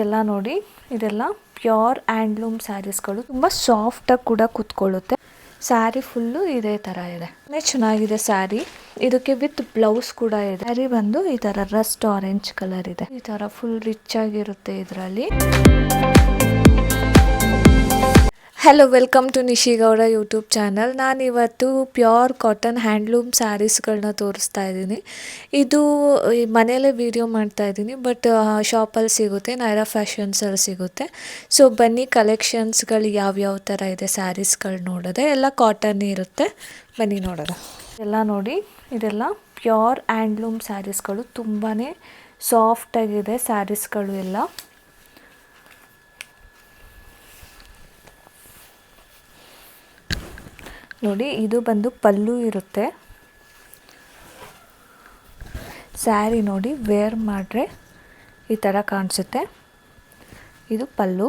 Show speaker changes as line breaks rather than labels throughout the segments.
ಎಲ್ಲ ನೋಡಿ, ಇದೆಲ್ಲ ಪ್ಯೂರ್ ಹ್ಯಾಂಡ್ಲೂಮ್ ಸ್ಯಾರೀಸ್ಗಳು. ತುಂಬ ಸಾಫ್ಟಾಗಿ ಕೂಡ ಕೂತ್ಕೊಳ್ಳುತ್ತೆ. ಸ್ಯಾರಿ ಫುಲ್ಲು ಇದೇ ಥರ ಇದೆ. ಚೆನ್ನಾಗಿದೆ ಸ್ಯಾರಿ. ಇದಕ್ಕೆ ವಿತ್ ಬ್ಲೌಸ್ ಕೂಡ ಇದೆ. ಸ್ಯಾರಿ ಬಂದು ಈ ಥರ ರಸ್ಟ್ ಆರೆಂಜ್ ಕಲರ್ ಇದೆ. ಈ ಥರ ಫುಲ್ ರಿಚ್ ಆಗಿರುತ್ತೆ ಇದರಲ್ಲಿ. Hello, welcome to Nishigowda YouTube channel. ನಾನಿವತ್ತು ಪ್ಯೂರ್ ಕಾಟನ್ ಹ್ಯಾಂಡ್ಲೂಮ್ ಸ್ಯಾರೀಸ್ಗಳನ್ನ ತೋರಿಸ್ತಾ ಇದ್ದೀನಿ. ಇದು ಮನೆಯಲ್ಲೇ ವಿಡಿಯೋ ಮಾಡ್ತಾ ಇದ್ದೀನಿ, ಬಟ್ ಶಾಪಲ್ಲಿ ಸಿಗುತ್ತೆ, ನೈರಾ ಫ್ಯಾಷನ್ಸಲ್ಲಿ ಸಿಗುತ್ತೆ. ಸೊ ಬನ್ನಿ, ಕಲೆಕ್ಷನ್ಸ್ಗಳು ಯಾವ್ಯಾವ ಥರ ಇದೆ ಸ್ಯಾರೀಸ್ಗಳು ನೋಡೋದೆ. ಎಲ್ಲ ಕಾಟನ್ ಇರುತ್ತೆ, ಬನ್ನಿ ನೋಡೋಣ. ಎಲ್ಲ ನೋಡಿ, ಇದೆಲ್ಲ ಪ್ಯೂರ್ ಹ್ಯಾಂಡ್ಲೂಮ್ ಸ್ಯಾರೀಸ್ಗಳು. ತುಂಬಾ ಸಾಫ್ಟಾಗಿದೆ ಸ್ಯಾರೀಸ್ಗಳು ಎಲ್ಲ. ನೋಡಿ, ಇದು ಬಂದು ಪಲ್ಲು ಇರುತ್ತೆ. ಸ್ಯಾರಿ ನೋಡಿ, ವೇರ್ ಮಾಡ್ರೆ ಈ ಥರ ಕಾಣಿಸುತ್ತೆ. ಇದು ಪಲ್ಲು.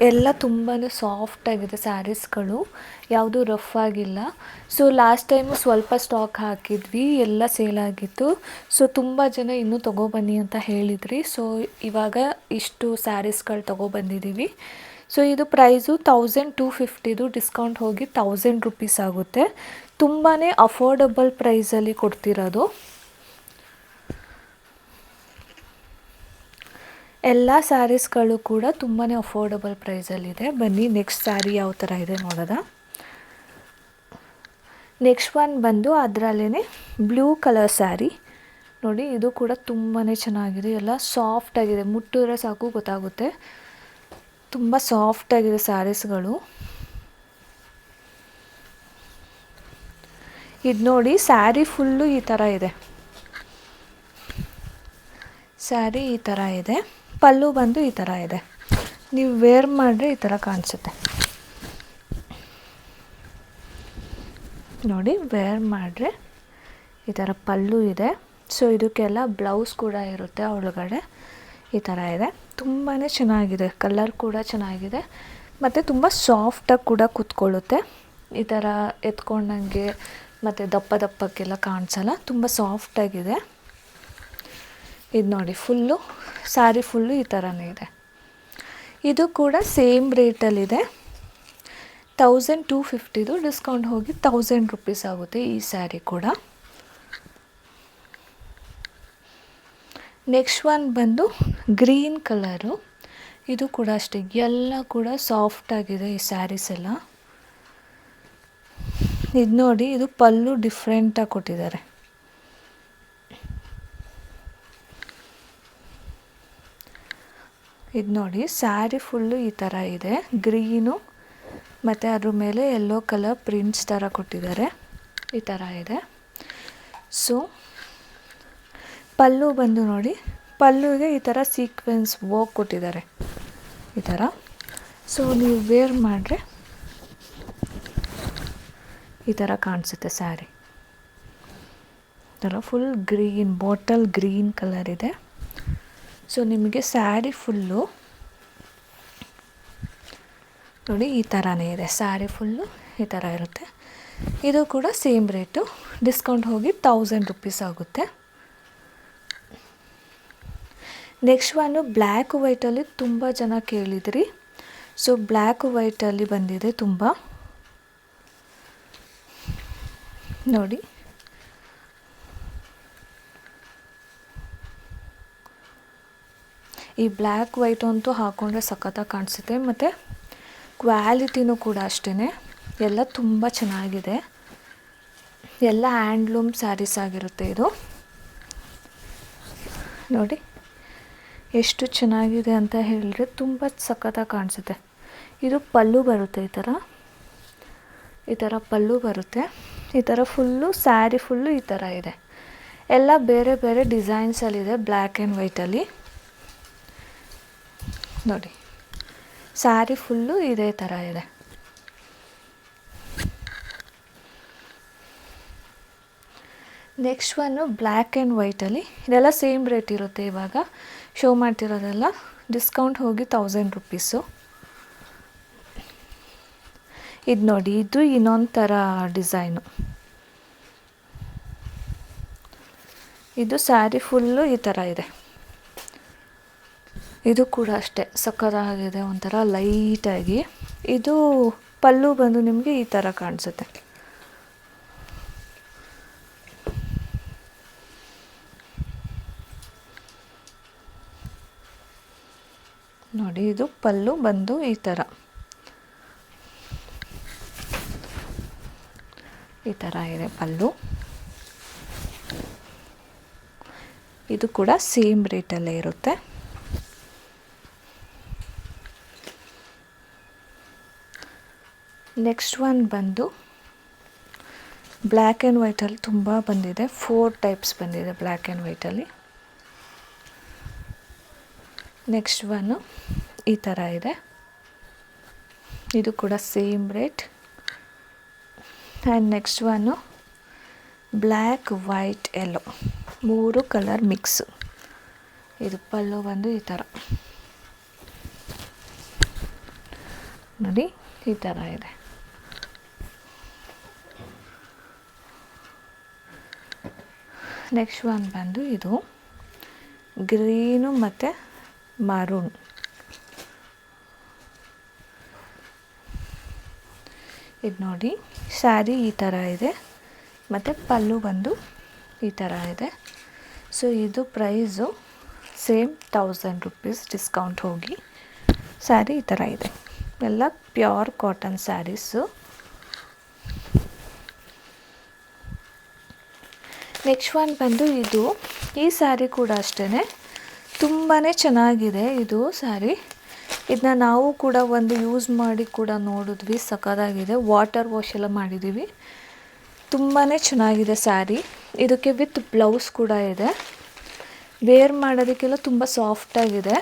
ಎಲ್ಲ ತುಂಬಾ ಸಾಫ್ಟಾಗಿದೆ ಸ್ಯಾರೀಸ್ಗಳು, ಯಾವುದೂ ರಫ್ ಆಗಿಲ್ಲ. ಸೊ ಲಾಸ್ಟ್ ಟೈಮು ಸ್ವಲ್ಪ ಸ್ಟಾಕ್ ಹಾಕಿದ್ವಿ, ಎಲ್ಲ ಸೇಲ್ ಆಗಿತ್ತು. ಸೊ ತುಂಬ ಜನ ಇನ್ನೂ ತೊಗೊಬನ್ನಿ ಅಂತ ಹೇಳಿದ್ರಿ. ಸೊ ಇವಾಗ ಇಷ್ಟು ಸ್ಯಾರೀಸ್ಗಳು ತೊಗೊಬಂದಿದ್ದೀವಿ. ಸೊ ಇದು ಪ್ರೈಸು 1250, ಡಿಸ್ಕೌಂಟ್ ಹೋಗಿ 1000 ರುಪೀಸ್ ಆಗುತ್ತೆ. ತುಂಬಾ ಅಫೋರ್ಡಬಲ್ ಪ್ರೈಸಲ್ಲಿ ಕೊಡ್ತಿರೋದು. ಎಲ್ಲ ಸ್ಯಾರೀಸ್ಗಳು ಕೂಡ ತುಂಬಾ ಅಫೋರ್ಡಬಲ್ ಪ್ರೈಸಲ್ಲಿದೆ. ಬನ್ನಿ ನೆಕ್ಸ್ಟ್ ಸ್ಯಾರಿ ಯಾವ ಥರ ಇದೆ ನೋಡೋದ. ನೆಕ್ಸ್ಟ್ ಒನ್ ಬಂದು ಅದರಲ್ಲೇ ಬ್ಲೂ ಕಲರ್ ಸ್ಯಾರಿ ನೋಡಿ. ಇದು ಕೂಡ ತುಂಬಾ ಚೆನ್ನಾಗಿದೆ. ಎಲ್ಲ ಸಾಫ್ಟಾಗಿದೆ, ಮುಟ್ಟಿದ್ರೆ ಸಾಕು ಗೊತ್ತಾಗುತ್ತೆ. ತುಂಬ ಸಾಫ್ಟಾಗಿದೆ ಸ್ಯಾರೀಸ್ಗಳು. ಇದು ನೋಡಿ, ಸ್ಯಾರಿ ಫುಲ್ಲು ಈ ಥರ ಇದೆ. ಸ್ಯಾರಿ ಈ ಥರ ಇದೆ. ಪಲ್ಲು ಬಂದು ಈ ಥರ ಇದೆ. ನೀವು ವೇರ್ ಮಾಡಿದ್ರೆ ಈ ಥರ ಕಾಣಿಸುತ್ತೆ ನೋಡಿ. ವೇರ್ ಮಾಡಿದ್ರೆ ಈ ಥರ ಪಲ್ಲು ಇದೆ. ಸೊ ಇದಕ್ಕೆಲ್ಲ ಬ್ಲೌಸ್ ಕೂಡ ಇರುತ್ತೆ ಒಳಗಡೆ. ಈ ಥರ ಇದೆ. ತುಂಬಾ ಚೆನ್ನಾಗಿದೆ. ಕಲರ್ ಕೂಡ ಚೆನ್ನಾಗಿದೆ ಮತ್ತು ತುಂಬ ಸಾಫ್ಟಾಗಿ ಕೂಡ ಕೂತ್ಕೊಳ್ಳುತ್ತೆ. ಈ ಥರ ಎತ್ಕೊಂಡಂಗೆ ಮತ್ತು ದಪ್ಪ ದಪ್ಪಕ್ಕೆಲ್ಲ ಕಾಣಿಸಲ್ಲ. ತುಂಬ ಸಾಫ್ಟಾಗಿದೆ. ಇದು ನೋಡಿ, ಫುಲ್ಲು ಸ್ಯಾರಿ ಫುಲ್ಲು ಈ ಥರನೇ ಇದೆ. ಇದು ಕೂಡ ಸೇಮ್ ರೇಟಲ್ಲಿದೆ. 1250, ಡಿಸ್ಕೌಂಟ್ ಹೋಗಿ 1000 ರುಪೀಸ್ ಆಗುತ್ತೆ ಈ ಸ್ಯಾರಿ ಕೂಡ. ನೆಕ್ಸ್ಟ್ ಒನ್ ಬಂದು ಗ್ರೀನ್ ಕಲರು. ಇದು ಕೂಡ ಅಷ್ಟೇ, ಎಲ್ಲ ಕೂಡ ಸಾಫ್ಟಾಗಿದೆ ಈ ಸ್ಯಾರೀಸ್ ಎಲ್ಲ. ಇದು ನೋಡಿ, ಇದು ಪಲ್ಲು ಡಿಫ್ರೆಂಟಾಗಿ ಕೊಟ್ಟಿದ್ದಾರೆ. ಇದು ನೋಡಿ, ಸ್ಯಾರಿ ಫುಲ್ಲು ಈ ಥರ ಇದೆ. ಗ್ರೀನು ಮತ್ತು ಅದ್ರ ಮೇಲೆ ಯೆಲ್ಲೋ ಕಲರ್ ಪ್ರಿಂಟ್ಸ್ ಥರ ಕೊಟ್ಟಿದ್ದಾರೆ. ಈ ಥರ ಇದೆ. ಸೊ ಪಲ್ಲು ಬಂದು ನೋಡಿ, ಪಲ್ಲುಗೆ ಈ ಥರ ಸೀಕ್ವೆನ್ಸ್ ವರ್ಕ್ ಕೊಟ್ಟಿದ್ದಾರೆ ಈ ಥರ. ಸೊ ನೀವು ವೇರ್ ಮಾಡಿದ್ರೆ ಈ ಥರ ಕಾಣಿಸುತ್ತೆ ಸ್ಯಾರಿ. ಈ ಥರ full green, bottle green colour ಇದೆ. ಸೊ ನಿಮಗೆ ಸ್ಯಾರಿ ಫುಲ್ಲು ನೋಡಿ ಈ ಥರನೇ ಇದೆ. ಸ್ಯಾರಿ ಫುಲ್ಲು ಈ ಥರ ಇರುತ್ತೆ. ಇದು ಕೂಡ ಸೇಮ್ ರೇಟು, ಡಿಸ್ಕೌಂಟ್ ಹೋಗಿ 1000 ರುಪೀಸ್ ಆಗುತ್ತೆ. ನೆಕ್ಸ್ಟ್ ಒನ್ನು ಬ್ಲ್ಯಾಕ್ ವೈಟಲ್ಲಿ ತುಂಬ ಜನ ಕೇಳಿದ್ರಿ. ಸೊ ಬ್ಲ್ಯಾಕ್ ವೈಟಲ್ಲಿ ಬಂದಿದೆ ತುಂಬ. ನೋಡಿ, ಈ ಬ್ಲ್ಯಾಕ್ ವೈಟ್ ಅಂತೂ ಹಾಕ್ಕೊಂಡ್ರೆ ಸಖತ್ತಾಗಿ ಕಾಣಿಸುತ್ತೆ. ಮತ್ತು ಕ್ವಾಲಿಟಿನೂ ಕೂಡ ಅಷ್ಟೇ, ಎಲ್ಲ ತುಂಬ ಚೆನ್ನಾಗಿದೆ. ಎಲ್ಲ ಹ್ಯಾಂಡ್ಲೂಮ್ ಸ್ಯಾರೀಸ್ ಆಗಿರುತ್ತೆ ಇದು. ನೋಡಿ ಎಷ್ಟು ಚೆನ್ನಾಗಿದೆ ಅಂತ ಹೇಳಿದ್ರೆ, ತುಂಬ ಸಖತ್ತಾಗಿ ಕಾಣಿಸುತ್ತೆ. ಇದು ಪಲ್ಲು ಬರುತ್ತೆ ಈ ಥರ ಪಲ್ಲು ಬರುತ್ತೆ. ಈ ಥರ ಫುಲ್ಲು ಸ್ಯಾರಿ ಫುಲ್ಲು ಈ ಥರ ಇದೆ. ಎಲ್ಲ ಬೇರೆ ಬೇರೆ ಡಿಸೈನ್ಸಲ್ಲಿದೆ, ಬ್ಲ್ಯಾಕ್ ಆ್ಯಂಡ್ ವೈಟಲ್ಲಿ ನೋಡಿ. ಸ್ಯಾರಿ ಫುಲ್ಲು ಇದೇ ಥರ ಇದೆ. ನೆಕ್ಸ್ಟ್ ಒನ್ನು ಬ್ಲ್ಯಾಕ್ ಆ್ಯಂಡ್ ವೈಟಲ್ಲಿ. ಇದೆಲ್ಲ ಸೇಮ್ ರೇಟ್ ಇರುತ್ತೆ. ಇವಾಗ ಶೋ ಮಾಡ್ತಿರೋದೆಲ್ಲ ಡಿಸ್ಕೌಂಟ್ ಹೋಗಿ 1000 ರುಪೀಸು. ಇದು ನೋಡಿ, ಇದು ಇನ್ನೊಂದು ಥರ ಡಿಸೈನು. ಇದು ಸ್ಯಾರಿ ಫುಲ್ಲು ಈ ಥರ ಇದೆ. ಇದು ಕೂಡ ಅಷ್ಟೇ ಸಕ್ಕತ್ತಾಗಿದೆ, ಒಂಥರ ಲೈಟಾಗಿ. ಇದು ಪಲ್ಲು ಬಂದು ನಿಮಗೆ ಈ ಥರ ಕಾಣಿಸುತ್ತೆ. ನೋಡಿ, ಇದು ಪಲ್ಲು ಬಂದು ಈ ಥರ ಇದೆ ಪಲ್ಲು. ಇದು ಕೂಡ ಸೇಮ್ ರೇಟಲ್ಲೇ ಇರುತ್ತೆ. ನೆಕ್ಸ್ಟ್ ಒನ್ ಬಂದು ಬ್ಲ್ಯಾಕ್ ಆ್ಯಂಡ್ ವೈಟಲ್ಲಿ ತುಂಬ ಬಂದಿದೆ. 4 ಟೈಪ್ಸ್ ಬಂದಿದೆ ಬ್ಲ್ಯಾಕ್ ಆ್ಯಂಡ್ ವೈಟಲ್ಲಿ. ನೆಕ್ಸ್ಟ್ ಒನ್ನು ಈ ಥರ ಇದೆ. ಇದು ಕೂಡ same rate. And next one black, white, yellow 3 colour mix. ಇದು ಪಲ್ಲು ಬಂದು ಈ ಥರ ನೋಡಿ, ಈ ಥರ ಇದೆ. ನೆಕ್ಸ್ಟ್ ಒನ್ ಬಂದು ಇದು ಗ್ರೀನು ಮತ್ತು ಮರೂನ್. ಇದು ನೋಡಿ, ಸ್ಯಾರಿ ಈ ಥರ ಇದೆ ಮತ್ತು ಪಲ್ಲು ಬಂದು ಈ ಥರ ಇದೆ. ಸೊ ಇದು ಪ್ರೈಸು ಸೇಮ್ 1000 ರೂಪೀಸ್ ಡಿಸ್ಕೌಂಟ್ ಹೋಗಿ. ಸ್ಯಾರಿ ಈ ಥರ ಇದೆ. ಎಲ್ಲ pure cotton sarees. Next one ಬಂದು ಇದು. ಈ ಸ್ಯಾರಿ ಕೂಡ ಅಷ್ಟೇ ತುಂಬಾ ಚೆನ್ನಾಗಿದೆ ಇದು ಸ್ಯಾರಿ. ಇದನ್ನ ನಾವು ಕೂಡ ಒಂದು ಯೂಸ್ ಮಾಡಿ ಕೂಡ ನೋಡಿದ್ವಿ, ಸಕ್ಕತ್ತಾಗಿದೆ. ವಾಟರ್ ವಾಶ್ ಎಲ್ಲ ಮಾಡಿದ್ದೀವಿ. ತುಂಬಾ ಚೆನ್ನಾಗಿದೆ ಸ್ಯಾರಿ. ಇದಕ್ಕೆ ವಿತ್ ಬ್ಲೌಸ್ ಕೂಡ ಇದೆ. ವೇರ್ ಮಾಡೋದಕ್ಕೆಲ್ಲ ತುಂಬ ಸಾಫ್ಟಾಗಿದೆ.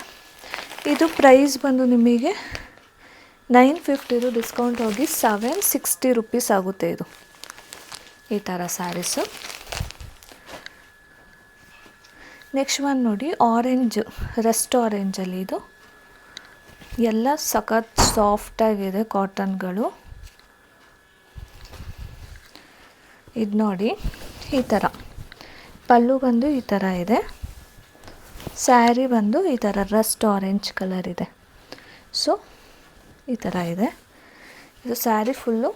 ಇದು ಪ್ರೈಸ್ ಬಂದು ನಿಮಗೆ 950 ಡಿಸ್ಕೌಂಟ್ ಹೋಗಿ 760 ರೂಪೀಸ್ ಆಗುತ್ತೆ. ಇದು ಈ ಥರ ಸ್ಯಾರೀಸು. ನೆಕ್ಸ್ಟ್ ಒನ್ ನೋಡಿ, ಆರೆಂಜ್, ರಸ್ಟ್ ಆರೆಂಜಲ್ಲಿ ಇದು ಎಲ್ಲ ಸಖತ್ ಸಾಫ್ಟಾಗಿದೆ ಕಾಟನ್ಗಳು. ಇದು ನೋಡಿ, ಈ ಥರ ಪಲ್ಲು ಬಂದು ಈ ಥರ ಇದೆ. ಸ್ಯಾರಿ ಬಂದು ಈ ಥರ ರಸ್ಟ್ ಆರೆಂಜ್ ಕಲರ್ ಇದೆ. ಸೊ ಈ ಥರ ಇದೆ. ಇದು ಸ್ಯಾರಿ ಫುಲ್ಲು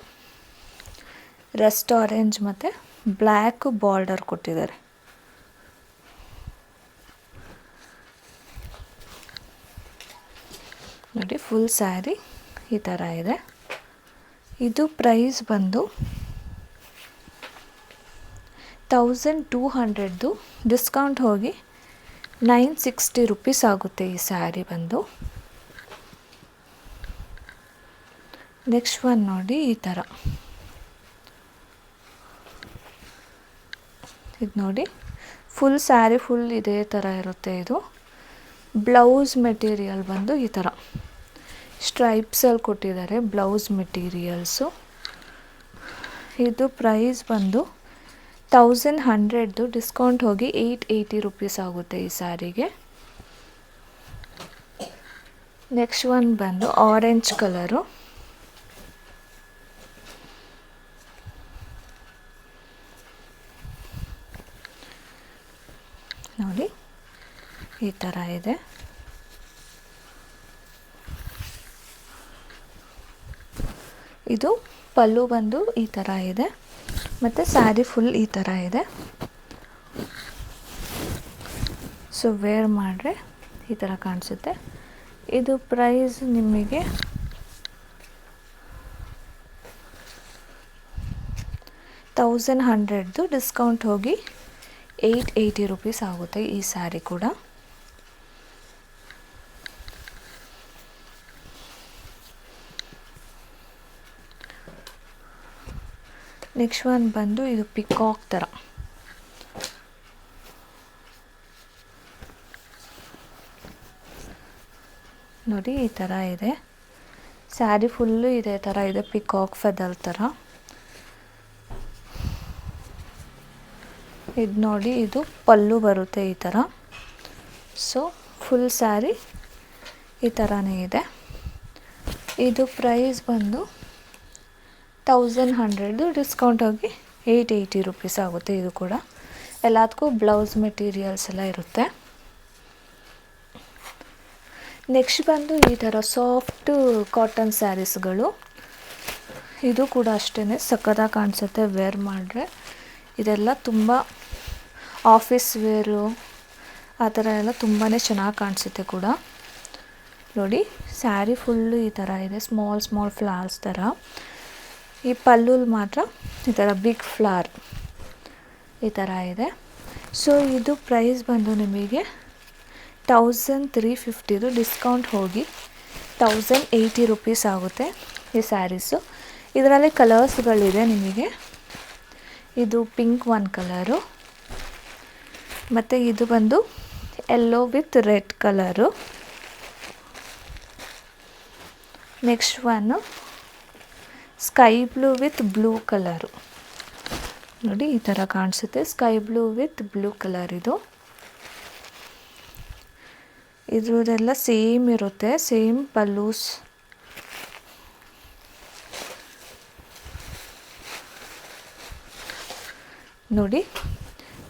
ರಸ್ಟ್ ಆರೆಂಜ್ ಮತ್ತು ಬ್ಲ್ಯಾಕ್ ಬಾರ್ಡರ್ ಕೊಟ್ಟಿದ್ದಾರೆ. ನೋಡಿ, ಫುಲ್ ಸ್ಯಾರಿ ಈ ಥರ ಇದೆ. ಇದು ಪ್ರೈಸ್ ಬಂದು 1200 ಡಿಸ್ಕೌಂಟ್ ಹೋಗಿ 960 ರೂಪೀಸ್ ಆಗುತ್ತೆ ಈ ಸ್ಯಾರಿ ಬಂದು. ನೆಕ್ಸ್ಟ್ ಒನ್ ನೋಡಿ, ಈ ಥರ ಇದು ನೋಡಿ, ಫುಲ್ ಸ್ಯಾರಿ ಫುಲ್ ಇದೇ ಥರ ಇರುತ್ತೆ. ಇದು ಬ್ಲೌಸ್ ಮೆಟೀರಿಯಲ್ ಬಂದು ಈ ಥರ ಸ್ಟ್ರೈಪ್ಸಲ್ಲಿ ಕೊಟ್ಟಿದ್ದಾರೆ ಬ್ಲೌಸ್ ಮೆಟೀರಿಯಲ್ಸು. ಇದು ಪ್ರೈಸ್ ಬಂದು 1100 ಡಿಸ್ಕೌಂಟ್ ಹೋಗಿ 880 ರೂಪೀಸ್ ಆಗುತ್ತೆ ಈ ಸ್ಯಾರಿಗೆ. ನೆಕ್ಸ್ಟ್ ಒನ್ ಬಂದು ಆರೆಂಜ್ ಕಲರು. ನೋಡಿ, ಈ ಥರ ಇದೆ. ಇದು ಪಲ್ಲು ಬಂದು ಈ ಥರ ಇದೆ ಮತ್ತು ಸ್ಯಾರಿ ಫುಲ್ ಈ ಥರ ಇದೆ. ಸೊ ವೇರ್ ಮಾಡಿದ್ರೆ ಈ ಥರ ಕಾಣಿಸುತ್ತೆ. ಇದು ಪ್ರೈಸ್ ನಿಮಗೆ 1100 ಡಿಸ್ಕೌಂಟ್ ಹೋಗಿ 880 ರೂಪೀಸ್ ಆಗುತ್ತೆ ಈ ಸ್ಯಾರಿ ಕೂಡ. ನೆಕ್ಸ್ಟ್ ಒನ್ ಬಂದು ಇದು ಪಿಕಾಕ್ ಥರ. ನೋಡಿ, ಈ ಥರ ಇದೆ. ಸ್ಯಾರಿ ಫುಲ್ಲು ಇದೇ ಥರ ಇದೆ, ಪಿಕಾಕ್ ಫೆದರ್ ಥರ. ಇದು ನೋಡಿ, ಇದು ಪಲ್ಲು ಬರುತ್ತೆ ಈ ಥರ. ಸೊ ಫುಲ್ ಸ್ಯಾರಿ ಈ ಥರನೇ ಇದೆ. ಇದು ಪ್ರೈಸ್ ಬಂದು 1100 ಡಿಸ್ಕೌಂಟ್ ಹೋಗಿ 880 ರೂಪೀಸ್ ಆಗುತ್ತೆ. ಇದು ಕೂಡ ಎಲ್ಲದಕ್ಕೂ ಬ್ಲೌಸ್ ಮೆಟೀರಿಯಲ್ಸ್ ಎಲ್ಲ ಇರುತ್ತೆ. ನೆಕ್ಸ್ಟ್ ಬಂದು ಈ ಥರ ಸಾಫ್ಟ್ ಕಾಟನ್ ಸ್ಯಾರೀಸ್ಗಳು. ಇದು ಕೂಡ ಅಷ್ಟೇ ಸಕ್ಕತ್ತಾಗಿ ಕಾಣಿಸುತ್ತೆ ವೇರ್ ಮಾಡಿದ್ರೆ. ಇದೆಲ್ಲ ತುಂಬ ಆಫೀಸ್ ವೇರು ಆ ಥರ ಎಲ್ಲ ತುಂಬಾ ಚೆನ್ನಾಗಿ ಕಾಣಿಸುತ್ತೆ ಕೂಡ. ನೋಡಿ ಸ್ಯಾರಿ ಫುಲ್ಲು ಈ ಥರ ಇದೆ, ಸ್ಮಾಲ್ ಸ್ಮಾಲ್ ಫ್ಲವರ್ಸ್ ಥರ. ಈ ಪಲ್ಲುಲ್ ಮಾತ್ರ ಈ ಥರ ಬಿಗ್ ಫ್ಲವರ್ ಈ ಥರ ಇದೆ. ಸೊ ಇದು ಪ್ರೈಸ್ ಬಂದು ನಿಮಗೆ 1350, ಡಿಸ್ಕೌಂಟ್ ಹೋಗಿ 1080 ರುಪೀಸ್ ಆಗುತ್ತೆ ಈ ಸ್ಯಾರೀಸು. ಇದರಲ್ಲಿ ಕಲರ್ಸ್ಗಳಿದೆ ನಿಮಗೆ. ಇದು ಪಿಂಕ್ ಒನ್ ಕಲರು, ಮತ್ತು ಇದು ಬಂದು yellow with red colour. Next one sky blue with blue colour. ನೋಡಿ ಈ ಥರ ಕಾಣಿಸುತ್ತೆ, sky blue with blue colour. ಇದ್ರದ್ದೆಲ್ಲ ಸೇಮ್ ಇರುತ್ತೆ, ಸೇಮ್ ಪಲ್ಲೂಸ್. ನೋಡಿ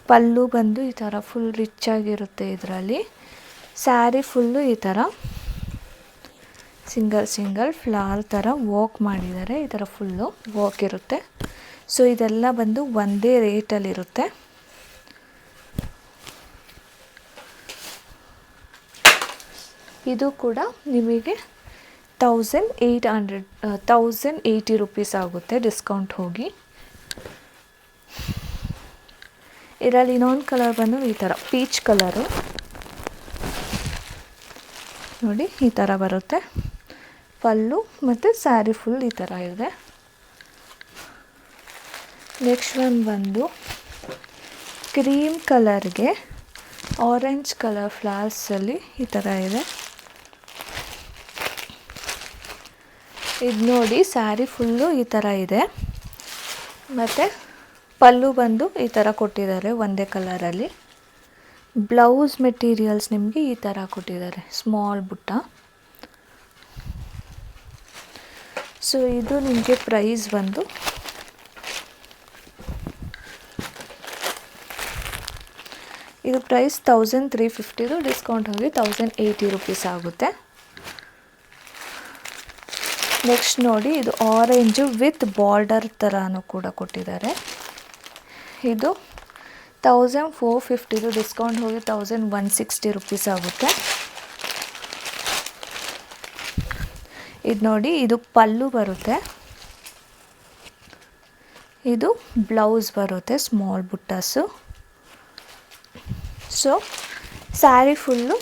ಪಲ್ಲು ಬಂದು ಈ ಥರ ಫುಲ್ ರಿಚ್ ಆಗಿರುತ್ತೆ. ಇದರಲ್ಲಿ ಸ್ಯಾರಿ ಫುಲ್ಲು ಈ ಥರ ಸಿಂಗಲ್ ಸಿಂಗಲ್ ಫ್ಲವರ್ ಥರ ವರ್ಕ್ ಮಾಡಿದ್ದಾರೆ. ಈ ಥರ ಫುಲ್ಲು ವರ್ಕ್ ಇರುತ್ತೆ. ಸೊ ಇದೆಲ್ಲ ಬಂದು ಒಂದೇ ರೇಟಲ್ಲಿರುತ್ತೆ. ಇದು ಕೂಡ ನಿಮಗೆ 1080 ರುಪೀಸ್ ಆಗುತ್ತೆ ಡಿಸ್ಕೌಂಟ್ ಹೋಗಿ. ಇದರಲ್ಲಿ ಇನ್ನೊಂದು ಕಲರ್ ಬಂದು ಈ ಥರ ಪೀಚ್ ಕಲರು. ನೋಡಿ ಈ ಥರ ಬರುತ್ತೆ ಪಲ್ಲು, ಮತ್ತು ಸ್ಯಾರಿ ಫುಲ್ ಈ ಥರ ಇದೆ. ನೆಕ್ಸ್ಟ್ ಒನ್ ಬಂದು ಕ್ರೀಮ್ ಕಲರ್ಗೆ ಆರೆಂಜ್ ಕಲರ್ ಫ್ಲವರ್ಸಲ್ಲಿ ಈ ಥರ ಇದೆ. ಇದು ನೋಡಿ ಸ್ಯಾರಿ ಫುಲ್ಲು ಈ ಥರ ಇದೆ, ಮತ್ತು ಪಲ್ಲು ಬಂದು ಈ ಥರ ಕೊಟ್ಟಿದ್ದಾರೆ ಒಂದೇ ಕಲರಲ್ಲಿ. ಬ್ಲೌಸ್ ಮೆಟೀರಿಯಲ್ಸ್ ನಿಮಗೆ ಈ ಥರ ಕೊಟ್ಟಿದ್ದಾರೆ, ಸ್ಮಾಲ್ ಬುಟ್ಟ. ಸೊ ಇದು ನಿಮಗೆ ಪ್ರೈಸ್ ಬಂದು ಇದು ಪ್ರೈಸ್ 1350, ಡಿಸ್ಕೌಂಟ್ ಹೋಗಿ 1080 ರುಪೀಸ್ ಆಗುತ್ತೆ. ನೆಕ್ಸ್ಟ್ ನೋಡಿ ಇದು ಆರೆಂಜು ವಿತ್ ಬಾರ್ಡರ್ ಥರನೂ ಕೂಡ ಕೊಟ್ಟಿದ್ದಾರೆ. ಇದು 1450, ಡಿಸ್ಕೌಂಟ್ ಹೋಗಿ 1160 ರುಪೀಸ್ ಆಗುತ್ತೆ. ಇದು ನೋಡಿ ಇದು ಪಲ್ಲು ಬರುತ್ತೆ, ಇದು ಬ್ಲೌಸ್ ಬರುತ್ತೆ ಸ್ಮಾಲ್ ಬುಟ್ಟಾಸು. ಸೊ ಸ್ಯಾರಿ ಫುಲ್ಲು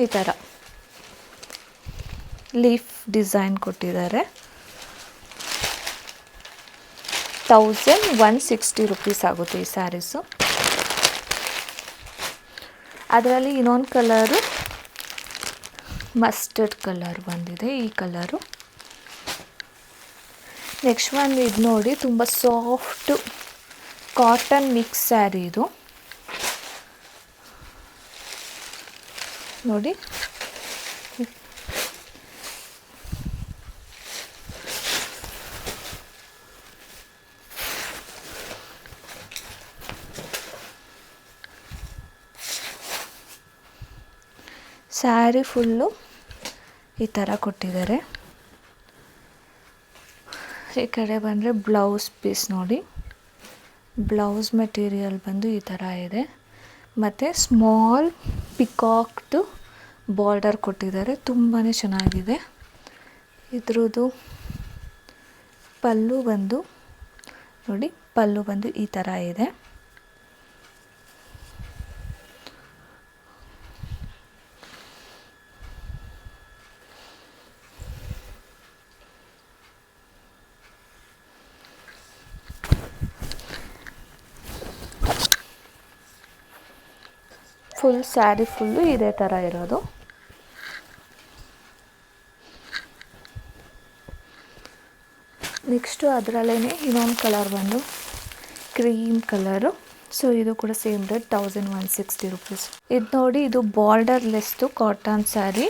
ಈ ಥರ ಲೀಫ್ ಡಿಸೈನ್ ಕೊಟ್ಟಿದ್ದಾರೆ. 1160 ರುಪೀಸ್ ಆಗುತ್ತೆ ಈ ಸ್ಯಾರೀಸು. ಅದರಲ್ಲಿ ಇನ್ನೊಂದು ಕಲರು ಮಸ್ಟರ್ಡ್ ಕಲರ್ ಬಂದಿದೆ, ಈ ಕಲರು. ನೆಕ್ಸ್ಟ್ ಒನ್ ಇದು ನೋಡಿ ತುಂಬ ಸಾಫ್ಟು ಕಾಟನ್ ಮಿಕ್ಸ್ ಸ್ಯಾರಿ ಇದು. ನೋಡಿ ಸ್ಯಾರಿ ಫುಲ್ಲು ಈ ಥರ ಕೊಟ್ಟಿದ್ದಾರೆ. ಈ ಕಡೆ ಬಂದರೆ ಬ್ಲೌಸ್ ಪೀಸ್ ನೋಡಿ, ಬ್ಲೌಸ್ ಮೆಟೀರಿಯಲ್ ಬಂದು ಈ ಥರ ಇದೆ, ಮತ್ತು ಸ್ಮಾಲ್ ಪಿಕಾಕ್ದು ಬಾರ್ಡರ್ ಕೊಟ್ಟಿದ್ದಾರೆ, ತುಂಬಾ ಚೆನ್ನಾಗಿದೆ. ಇದ್ರದ್ದು ಪಲ್ಲು ಬಂದು ನೋಡಿ, ಪಲ್ಲು ಬಂದು ಈ ಥರ ಇದೆ. ಫುಲ್ ಸ್ಯಾರಿ ಫುಲ್ಲು ಇದೇ ಥರ ಇರೋದು. ನೆಕ್ಸ್ಟು ಅದರಲ್ಲೇ ಇನ್ನೊಂದು ಕಲರ್ ಬಂದು ಕ್ರೀಮ್ ಕಲರು. ಸೊ ಇದು ಕೂಡ ಸೇಮ್ ರೇಟ್ 1160 ರುಪೀಸ್. ಇದು ನೋಡಿ ಇದು ಬಾರ್ಡರ್ಲೆಸ್ದು ಕಾಟನ್ ಸ್ಯಾರಿ.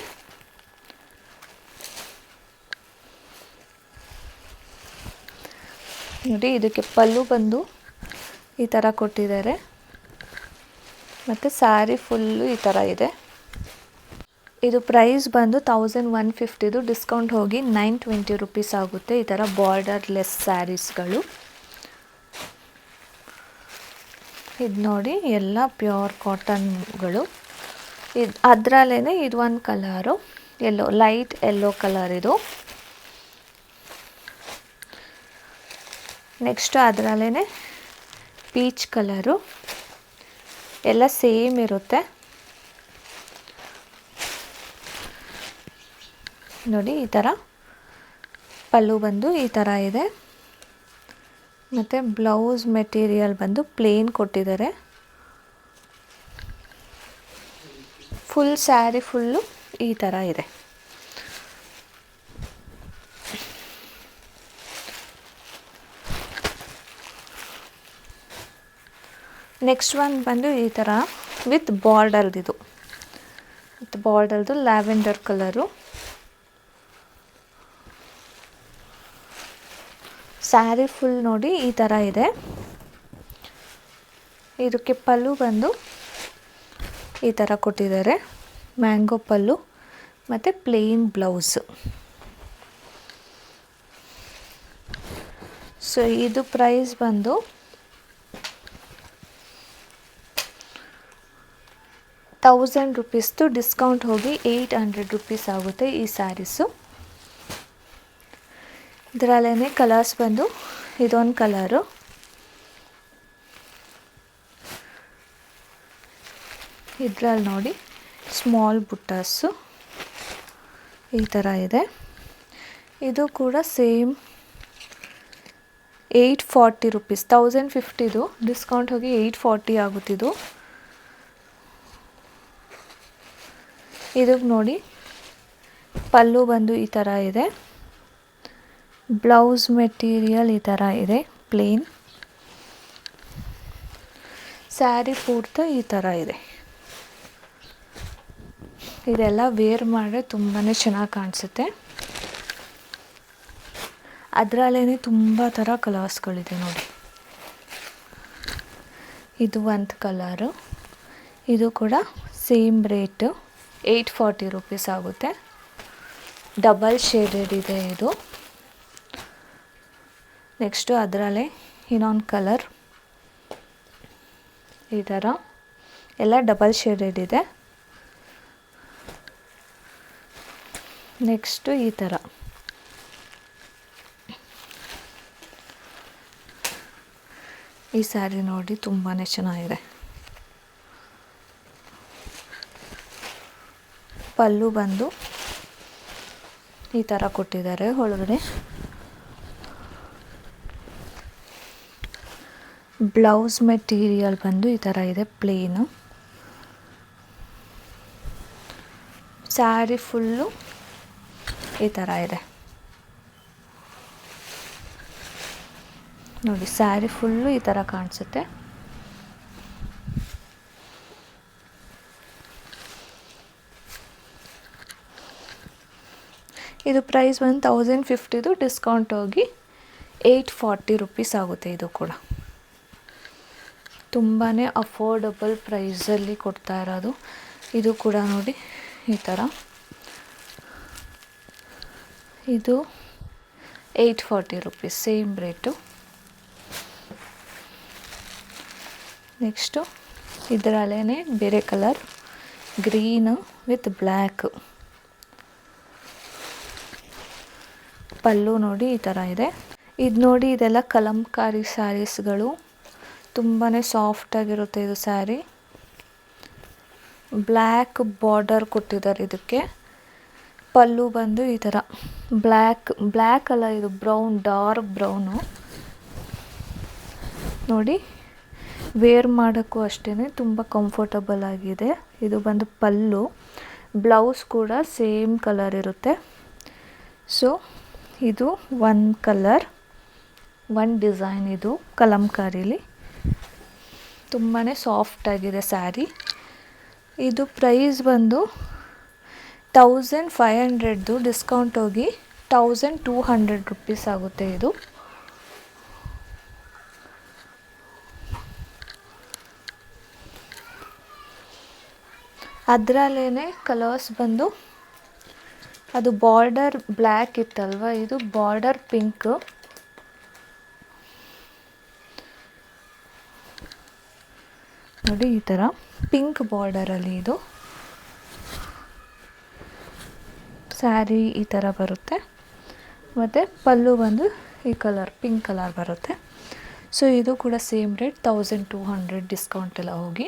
ನೋಡಿ ಇದಕ್ಕೆ ಪಲ್ಲು ಬಂದು ಈ ಥರ ಕೊಟ್ಟಿದ್ದಾರೆ, ಮತ್ತು ಸ್ಯಾರಿ ಫುಲ್ಲು ಈ ಥರ ಇದೆ. ಇದು ಪ್ರೈಸ್ ಬಂದು 1150, ಡಿಸ್ಕೌಂಟ್ ಹೋಗಿ 920 ರುಪೀಸ್ ಆಗುತ್ತೆ. ಈ ಥರ ಬಾರ್ಡರ್ಲೆಸ್ ಸ್ಯಾರೀಸ್ಗಳು. ಇದು ನೋಡಿ ಎಲ್ಲ ಪ್ಯೂರ್ ಕಾಟನ್ಗಳು. ಅದರಲ್ಲೇ ಇದು ಒಂದು colour yellow, light yellow colour ಇದು. ನೆಕ್ಸ್ಟು ಅದರಲ್ಲೇ ಪೀಚ್ ಕಲರು. ಎಲ್ಲ ಸೇಮ್ ಇರುತ್ತೆ ನೋಡಿ. ಈ ಥರ ಪಲ್ಲು ಬಂದು ಈ ಥರ ಇದೆ. ಮತ್ತು ಬ್ಲೌಸ್ ಮೆಟೀರಿಯಲ್ ಬಂದು ಪ್ಲೇನ್ ಕೊಟ್ಟಿದ್ದಾರೆ. ಫುಲ್ ಸ್ಯಾರಿ ಫುಲ್ಲು ಈ ಥರ ಇದೆ. ನೆಕ್ಸ್ಟ್ ಒನ್ ಬಂದು ಈ ಥರ ವಿತ್ ಬಾರ್ಡರ್ದಿದು, ವಿತ್ ಬಾರ್ಡರ್ದು ಲ್ಯಾವೆಂಡರ್ ಕಲರು. ಸ್ಯಾರಿ ಫುಲ್ ನೋಡಿ ಈ ಥರ ಇದೆ. ಇದಕ್ಕೆ ಪಲ್ಲು ಬಂದು ಈ ಥರ ಕೊಟ್ಟಿದ್ದಾರೆ, ಮ್ಯಾಂಗೋ ಪಲ್ಲು ಮತ್ತು ಪ್ಲೇನ್ ಬ್ಲೌಸು. ಸೊ ಇದು ಪ್ರೈಸ್ ಬಂದು 1000 ರುಪೀಸ್ದು, ಡಿಸ್ಕೌಂಟ್ ಹೋಗಿ 800 ರುಪೀಸ್ ಆಗುತ್ತೆ ಈ ಸ್ಯಾರೀಸು. ಇದರಲ್ಲೇ ಕಲರ್ಸ್ ಬಂದು ಇದೊಂದು ಕಲರು, ಇದರಲ್ಲಿ ನೋಡಿ ಸ್ಮಾಲ್ ಬುಟ್ಟಾಸು ಈ ಥರ ಇದೆ. ಇದು ಕೂಡ ಸೇಮ್ 840 ರುಪೀಸ್, 1050ದು ಡಿಸ್ಕೌಂಟ್ ಹೋಗಿ 840 ಆಗುತ್ತಿದ್ದು. ಇದಕ್ಕೆ ನೋಡಿ ಪಲ್ಲು ಬಂದು ಈ ಥರ ಇದೆ, ಬ್ಲೌಸ್ ಮೆಟೀರಿಯಲ್ ಈ ಥರ ಇದೆ ಪ್ಲೇನ್, ಸ್ಯಾರಿ ಪೂರ್ತಿ ಈ ಥರ ಇದೆ. ಇದೆಲ್ಲ ವೇರ್ ಮಾಡಿದ್ರೆ ತುಂಬಾ ಚೆನ್ನಾಗಿ ಕಾಣಿಸುತ್ತೆ. ಅದರಲ್ಲೇ ತುಂಬ ಥರ ಕಲರ್ಸ್ಗಳಿದೆ ನೋಡಿ. ಇದು ಒಂದು ಕಲರು, ಇದು ಕೂಡ ಸೇಮ್ ರೇಟು 840 ರುಪೀಸ್ ಆಗುತ್ತೆ. ಡಬಲ್ ಶೇಡೆಡ್ ಇದೆ ಇದು. ನೆಕ್ಸ್ಟು ಅದರಲ್ಲೇ ಇನ್ನೊಂದು ಕಲರ್ ಈ ಥರ ಎಲ್ಲ ಡಬಲ್ ಶೇಡೆಡ್ ಇದೆ. ನೆಕ್ಸ್ಟು ಈ ಥರ ಈ ಸ್ಯಾರಿ ನೋಡಿ ತುಂಬಾ ಚೆನ್ನಾಗಿದೆ. ಪಲ್ಲು ಬಂದು ಈ ಥರ ಕೊಟ್ಟಿದ್ದಾರೆ ಒಳಗಡೆ. ಬ್ಲೌಸ್ ಮೆಟೀರಿಯಲ್ ಬಂದು ಈ ಥರ ಇದೆ ಪ್ಲೇನು. ಸ್ಯಾರಿ ಫುಲ್ಲು ಈ ಥರ ಇದೆ ನೋಡಿ. ಸ್ಯಾರಿ ಫುಲ್ಲು ಈ ಥರ ಕಾಣಿಸುತ್ತೆ. ಇದು ಪ್ರೈಸ್ ಬಂದು 1050ದು, ಡಿಸ್ಕೌಂಟ್ ಹೋಗಿ 840 ರುಪೀಸ್ ಆಗುತ್ತೆ. ಇದು ಕೂಡ ತುಂಬಾ ಅಫೋರ್ಡಬಲ್ ಪ್ರೈಸಲ್ಲಿ ಕೊಡ್ತಾ ಇರೋದು. ಇದು ಕೂಡ ನೋಡಿ ಈ ಥರ, ಇದು 840 ರುಪೀಸ್ ಸೇಮ್ ರೇಟು. ನೆಕ್ಸ್ಟು ಇದರಲ್ಲೇ ಬೇರೆ ಕಲರ್ ಗ್ರೀನು ವಿತ್ ಬ್ಲ್ಯಾಕ್. ಪಲ್ಲು ನೋಡಿ ಈ ಥರ ಇದೆ. ಇದು ನೋಡಿ ಇದೆಲ್ಲ ಕಲಂಕಾರಿ ಸ್ಯಾರೀಸ್ಗಳು, ತುಂಬಾ ಸಾಫ್ಟಾಗಿರುತ್ತೆ ಇದು ಸ್ಯಾರಿ. ಬ್ಲ್ಯಾಕ್ ಬಾರ್ಡರ್ ಕೊಟ್ಟಿದ್ದಾರೆ ಇದಕ್ಕೆ. ಪಲ್ಲು ಬಂದು ಈ ಥರ ಬ್ಲ್ಯಾಕ್ ಅಲ್ಲ, ಇದು ಬ್ರೌನ್, ಡಾರ್ಕ್ ಬ್ರೌನು ನೋಡಿ. ವೇರ್ ಮಾಡೋಕ್ಕೂ ಅಷ್ಟೇ ತುಂಬ ಕಂಫರ್ಟಬಲ್ ಆಗಿದೆ. ಇದು ಬಂದು ಪಲ್ಲು, ಬ್ಲೌಸ್ ಕೂಡ ಸೇಮ್ ಕಲರ್ ಇರುತ್ತೆ. ಸೊ ಇದು ಒಂದು ಕಲರ್, ಒಂದು ಡಿಸೈನ್. ಇದು ಕಲಂಕಾರಿಲಿ ತುಂಬಾ ಸಾಫ್ಟಾಗಿದೆ ಸ್ಯಾರಿ. ಇದು ಪ್ರೈಸ್ ಬಂದು 1500ದು, ಡಿಸ್ಕೌಂಟ್ ಹೋಗಿ 1200 ರುಪೀಸ್ ಆಗುತ್ತೆ ಇದು. ಅದರಲ್ಲೇ ಕಲರ್ಸ್ ಬಂದು ಅದು ಬಾರ್ಡರ್ ಬ್ಲ್ಯಾಕ್ ಇತ್ತಲ್ವ, ಇದು ಬಾರ್ಡರ್ ಪಿಂಕ್. ನೋಡಿ ಈ ಥರ ಪಿಂಕ್ ಬಾರ್ಡರಲ್ಲಿ ಇದು ಸ್ಯಾರಿ ಈ ಥರ ಬರುತ್ತೆ. ಮತ್ತು ಪಲ್ಲು ಬಂದು ಈ ಕಲರ್ ಪಿಂಕ್ ಕಲರ್ ಬರುತ್ತೆ. ಸೊ ಇದು ಕೂಡ ಸೇಮ್ ರೇಟ್ 1200 ಡಿಸ್ಕೌಂಟ್ ಎಲ್ಲ ಹೋಗಿ.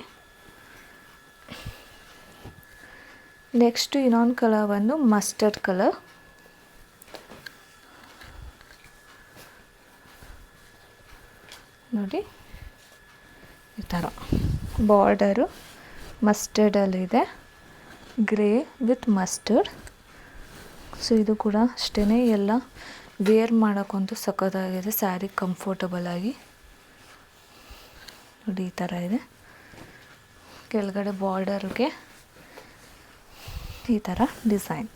ನೆಕ್ಸ್ಟು ಇನ್ನೊಂದು ಕಲರ್ ಬಂದು ಮಸ್ಟರ್ಡ್ ಕಲರ್. ನೋಡಿ ಈ ಥರ ಬಾರ್ಡರು ಮಸ್ಟರ್ಡಲ್ಲಿದೆ, ಗ್ರೇ ವಿತ್ ಮಸ್ಟರ್ಡ್. ಸೊ ಇದು ಕೂಡ ಅಷ್ಟೇ, ಎಲ್ಲ ವೇರ್ ಮಾಡೋಕ್ಕಂತೂ ಸಖತ್ತಾಗಿದೆ, ಸ್ಯಾರಿ ಕಂಫರ್ಟಬಲ್ ಆಗಿ. ನೋಡಿ ಈ ಥರ ಇದೆ, ಕೆಳಗಡೆ ಬಾರ್ಡರ್ಗೆ ಈ ಥರ ಡಿಸೈನ್.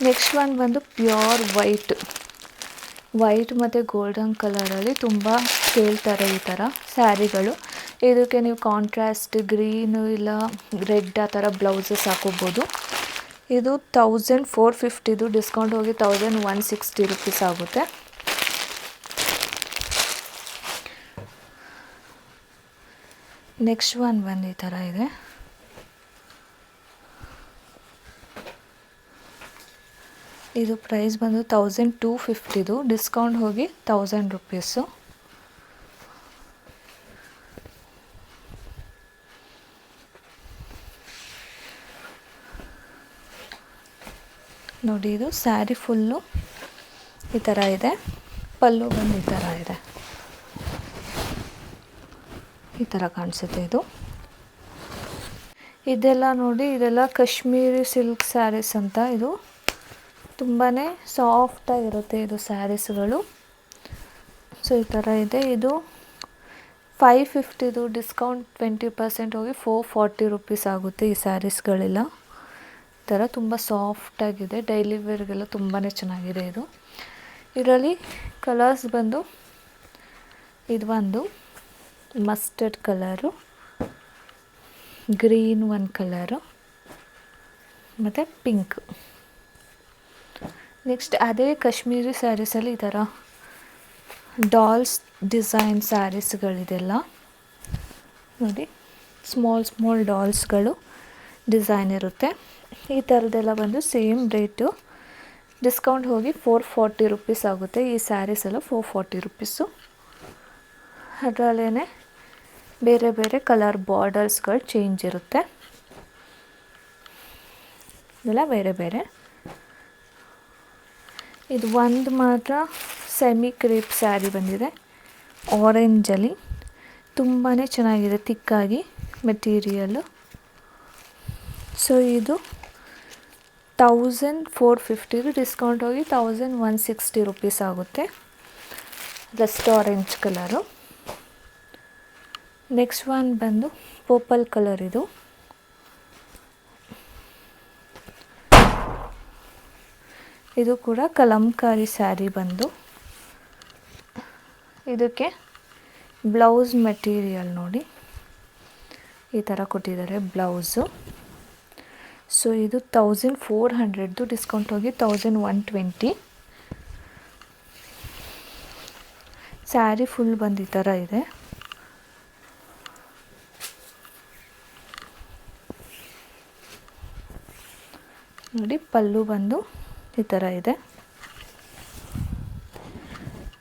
ನೆಕ್ಸ್ಟ್ ಒನ್ ಬಂದು ಪ್ಯೂರ್ ವೈಟ್ ಮತ್ತು ಗೋಲ್ಡನ್ ಕಲರಲ್ಲಿ ತುಂಬ ಕೇಳ್ತಾರೆ ಈ ಥರ ಸ್ಯಾರಿಗಳು. ಇದಕ್ಕೆ ನೀವು ಕಾಂಟ್ರಾಸ್ಟ್ ಗ್ರೀನು ಇಲ್ಲ ರೆಡ್ ಆ ಥರ ಬ್ಲೌಸಸ್ ಹಾಕೋಬೋದು. ಇದು 1450, ಡಿಸ್ಕೌಂಟ್ ಹೋಗಿ 1160 ರುಪೀಸ್ ಆಗುತ್ತೆ. ನೆಕ್ಸ್ಟ್ ಒನ್ ಬಂದು ಈ ಥರ ಇದೆ. ಇದು ಪ್ರೈಸ್ ಬಂದು 1250, ಡಿಸ್ಕೌಂಟ್ ಹೋಗಿ 1000 ರುಪೀಸು. ನೋಡಿ ಇದು ಸ್ಯಾರಿ ಫುಲ್ಲು ಈ ಥರ ಇದೆ, ಪಲ್ಲು ಬಂದು ಈ ಥರ ಇದೆ, ಈ ಥರ ಕಾಣಿಸುತ್ತೆ ಇದು. ಇದೆಲ್ಲ ನೋಡಿ, ಇದೆಲ್ಲ ಕಾಶ್ಮೀರಿ ಸಿಲ್ಕ್ ಸ್ಯಾರೀಸ್ ಅಂತ. ಇದು ತುಂಬಾ ಸಾಫ್ಟಾಗಿರುತ್ತೆ ಇದು ಸ್ಯಾರೀಸ್ಗಳು. ಸೊ ಈ ಥರ ಇದೆ. ಇದು 550, ಡಿಸ್ಕೌಂಟ್ 20% ಹೋಗಿ 440 ರುಪೀಸ್ ಆಗುತ್ತೆ ಈ ಸ್ಯಾರೀಸ್ಗಳೆಲ್ಲ. ಈ ಥರ ತುಂಬ ಸಾಫ್ಟಾಗಿದೆ, ಡೈಲಿ ವೇರ್ಗೆಲ್ಲ ತುಂಬಾ ಚೆನ್ನಾಗಿದೆ ಇದು. ಇದರಲ್ಲಿ ಕಲರ್ಸ್ ಬಂದು ಇದು ಒಂದು ಮಸ್ಟರ್ಡ್ ಕಲರು, ಗ್ರೀನ್ ಒಂದು ಕಲರು ಮತ್ತು ಪಿಂಕ್. ನೆಕ್ಸ್ಟ್ ಅದೇ ಕಾಶ್ಮೀರಿ ಸ್ಯಾರೀಸಲ್ಲಿ ಈ ಥರ ಡಾಲ್ಸ್ ಡಿಸೈನ್ ಸ್ಯಾರೀಸ್ಗಳಿದೆಲ್ಲ ನೋಡಿ, ಸ್ಮಾಲ್ ಡಾಲ್ಸ್ಗಳು ಡಿಸೈನ್ ಇರುತ್ತೆ. ಈ ಥರದ್ದೆಲ್ಲ ಬಂದು ಸೇಮ್ ರೇಟು, ಡಿಸ್ಕೌಂಟ್ ಹೋಗಿ 440 ರುಪೀಸ್ ಆಗುತ್ತೆ. ಈ ಸ್ಯಾರೀಸ್ ಎಲ್ಲ 440 ರುಪೀಸು. ಅದರಲ್ಲೇ ಬೇರೆ ಬೇರೆ ಕಲರ್ ಬಾರ್ಡರ್ಸ್ಗಳು ಚೇಂಜ್ ಇರುತ್ತೆ, ಇದೆಲ್ಲ ಬೇರೆ ಬೇರೆ. ಇದು ಒಂದು ಮಾತ್ರ ಸೆಮಿ ಕ್ರೇಪ್ ಸ್ಯಾರಿ ಬಂದಿದೆ, ಆರೆಂಜಲ್ಲಿ ತುಂಬಾ ಚೆನ್ನಾಗಿದೆ, ತಿಕ್ಕಾಗಿ ಮೆಟೀರಿಯಲ್ಲು. ಸೊ ಇದು 1450, ಡಿಸ್ಕೌಂಟ್ ಹೋಗಿ 1160 ರುಪೀಸ್ ಆಗುತ್ತೆ. Just orange colour. Next one ಬಂದು ಪರ್ಪಲ್ ಕಲರ್. ಇದು ಕೂಡ ಕಲಂಕಾರಿ ಸ್ಯಾರಿ ಬಂದು, ಇದಕ್ಕೆ ಬ್ಲೌಸ್ ಮೆಟೀರಿಯಲ್ ನೋಡಿ ಈ ಥರ ಕೊಟ್ಟಿದ್ದಾರೆ ಬ್ಲೌಸು. ಸೊ ಇದು 1400, ಡಿಸ್ಕೌಂಟ್ ಹೋಗಿ 1120. ಸ್ಯಾರಿ ಫುಲ್ ಬಂದು ಈ ಥರ ಇದೆ. ನೋಡಿ ಪಲ್ಲು ಬಂದು ಈ ಥರ ಇದೆ,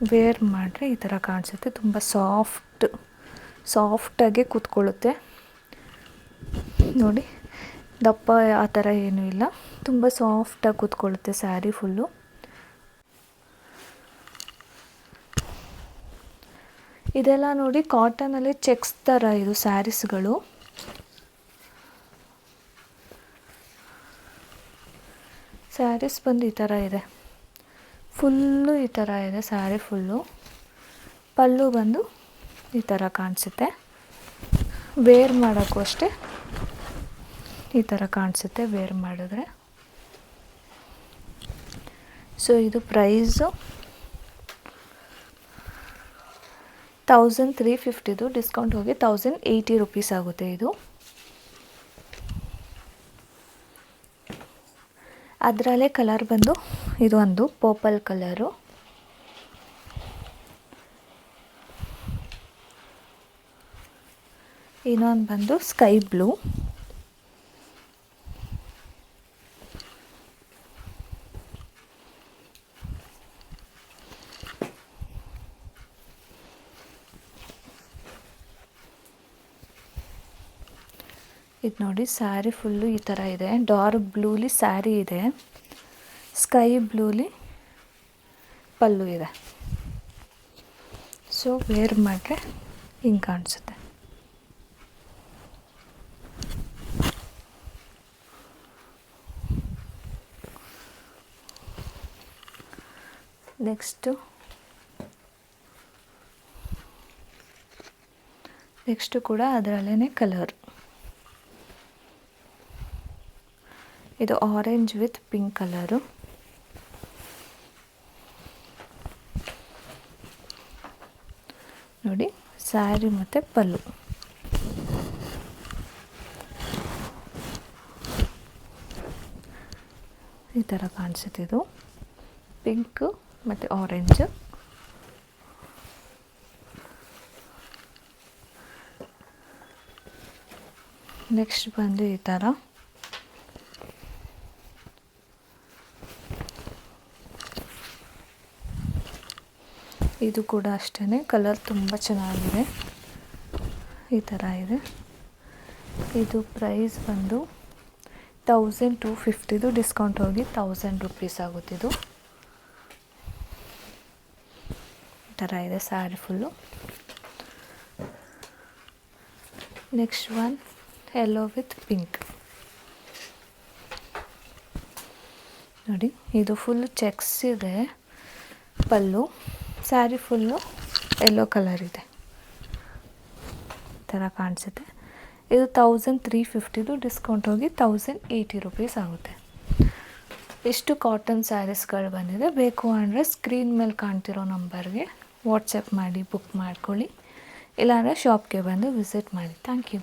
ವೇರ್ ಮಾಡಿದ್ರೆ ಈ ಥರ ಕಾಣಿಸುತ್ತೆ. ತುಂಬ ಸಾಫ್ಟಾಗಿ ಕೂತ್ಕೊಳ್ಳುತ್ತೆ ನೋಡಿ, ದಪ್ಪ ಆ ಥರ ಏನೂ ಇಲ್ಲ, ತುಂಬ ಸಾಫ್ಟಾಗಿ ಕೂತ್ಕೊಳ್ಳುತ್ತೆ ಸ್ಯಾರಿ ಫುಲ್ಲು. ಇದೆಲ್ಲ ನೋಡಿ ಕಾಟನಲ್ಲಿ ಚೆಕ್ಸ್ ಥರ ಇದು ಸ್ಯಾರೀಸ್ಗಳು. ಸ್ಯಾರೀಸ್ ಬಂದು ಈ ಥರ ಇದೆ, ಫುಲ್ಲು ಈ ಥರ ಇದೆ ಸ್ಯಾರಿ ಫುಲ್ಲು. ಪಲ್ಲು ಬಂದು ಈ ಥರ ಕಾಣಿಸುತ್ತೆ, ವೇರ್ ಮಾಡೋಕ್ಕೂ ಅಷ್ಟೇ ಈ ಥರ ಕಾಣಿಸುತ್ತೆ ವೇರ್ ಮಾಡಿದ್ರೆ. ಸೊ ಇದು ಪ್ರೈಸು 1350 ಡಿಸ್ಕೌಂಟ್ ಹೋಗಿ 1080 ರುಪೀಸ್ ಆಗುತ್ತೆ ಇದು. ಅದರಲ್ಲೇ ಕಲರ್ ಬಂದು ಇದು ಒಂದು ಪರ್ಪಲ್ ಕಲರು, ಇನ್ನೊಂದು ಬಂದು ಸ್ಕೈ ಬ್ಲೂ, ಇದು ನೋಡಿ ಸ್ಯಾರಿ ಫುಲ್ಲು ಈ ಥರ ಇದೆ. ಡಾರ್ಕ್ ಬ್ಲೂಲಿ ಸ್ಯಾರಿ ಇದೆ, ಸ್ಕೈ ಬ್ಲೂಲಿ ಪಲ್ಲು ಇದೆ. ಸೊ ವೇರ್ ಮಾಡಿದ್ರೆ ಹಿಂಗೆ ಕಾಣಿಸುತ್ತೆ. ನೆಕ್ಸ್ಟು ಕೂಡ ಅದರಲ್ಲೇ ಕಲರ್, ಇದು ಆರೆಂಜ್ ವಿತ್ ಪಿಂಕ್ ಕಲರು. ನೋಡಿ ಸ್ಯಾರಿ ಮತ್ತು ಪಲ್ಲು ಈ ಥರ ಕಾಣಿಸುತ್ತೆ. ಇದು ಪಿಂಕ್ ಮತ್ತು ಆರೆಂಜ್. ನೆಕ್ಸ್ಟ್ ಬಂದು ಈ ಥರ ಇದು ಕೂಡ ಅಷ್ಟೇ ಕಲರ್ ತುಂಬ ಚೆನ್ನಾಗಿದೆ, ಈ ಥರ ಇದೆ. ಇದು ಪ್ರೈಸ್ ಬಂದು 1250 ಡಿಸ್ಕೌಂಟ್ ಹೋಗಿ 1000 ರುಪೀಸ್ ಆಗುತ್ತಿದ್ದು. ಈ ಥರ ಇದೆ sari full. Next one yellow with pink. ನೋಡಿ ಇದು ಫುಲ್ಲು ಚೆಕ್ಸ್ ಇದೆ ಪಲ್ಲು, ಸ್ಯಾರಿ ಫುಲ್ಲು ಯೆಲ್ಲೋ ಕಲರ್ ಇದೆ, ಈ ಥರ ಕಾಣಿಸುತ್ತೆ. ಇದು 1350 ಡಿಸ್ಕೌಂಟ್ ಹೋಗಿ 1080 ರುಪೀಸ್ ಆಗುತ್ತೆ. ಇಷ್ಟು ಕಾಟನ್ ಸ್ಯಾರೀಸ್ಗಳು ಬಂದಿದೆ. ಬೇಕು ಅಂದರೆ ಸ್ಕ್ರೀನ್ ಮೇಲೆ ಕಾಣ್ತಿರೋ ನಂಬರ್ಗೆ ವಾಟ್ಸಪ್ ಮಾಡಿ ಬುಕ್ ಮಾಡ್ಕೊಳ್ಳಿ, ಇಲ್ಲಾಂದರೆ ಶಾಪ್ಗೆ ಬಂದು ವಿಸಿಟ್ ಮಾಡಿ. Thank you.